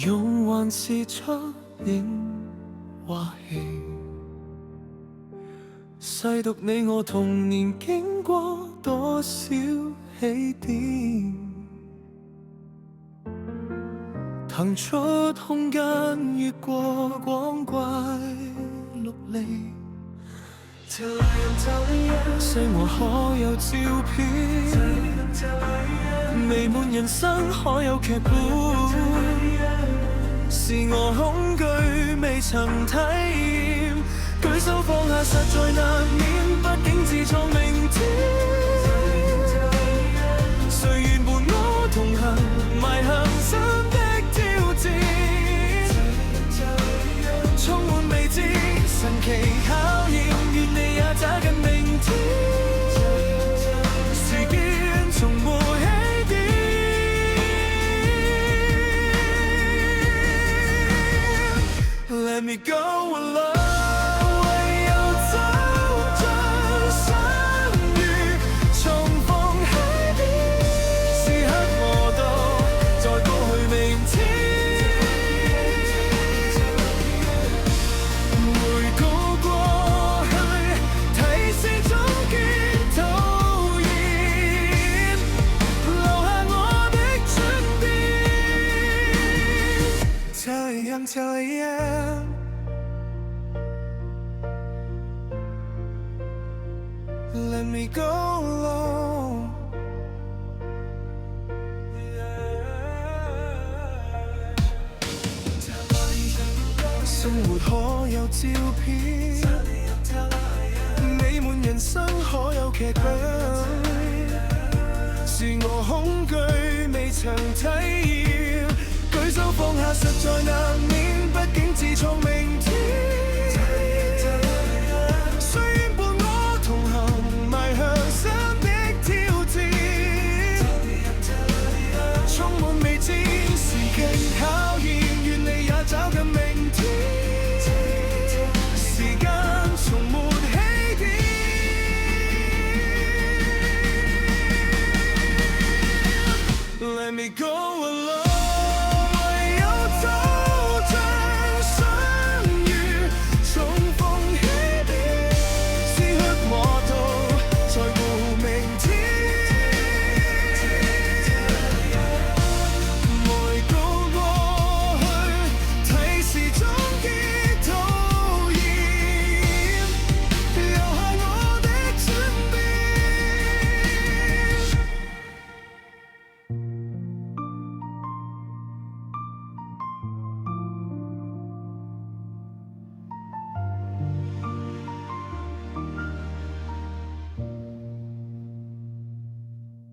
用還是出影或戲，細讀你我童年經過多少起點，騰出空間越過光怪陸離，細我可有照片，未滿人生可有劇本，是我恐懼未曾體驗，舉手放下實在難免，畢竟自創明天。誰願伴我同行，邁向新的挑戰，充滿未知神奇考驗，願你也找緊明天。時間從沒起點，Let me go alone。Till the end, let me go alone. 生活可有照片，美滿人生可有劇本，是我恐懼未曾體驗，舉手放下實在難免，畢竟自創明天。誰願伴我同行，邁向新的挑戰，充滿未知時期考驗，願你也找緊明天。時間從沒起點，Let me go。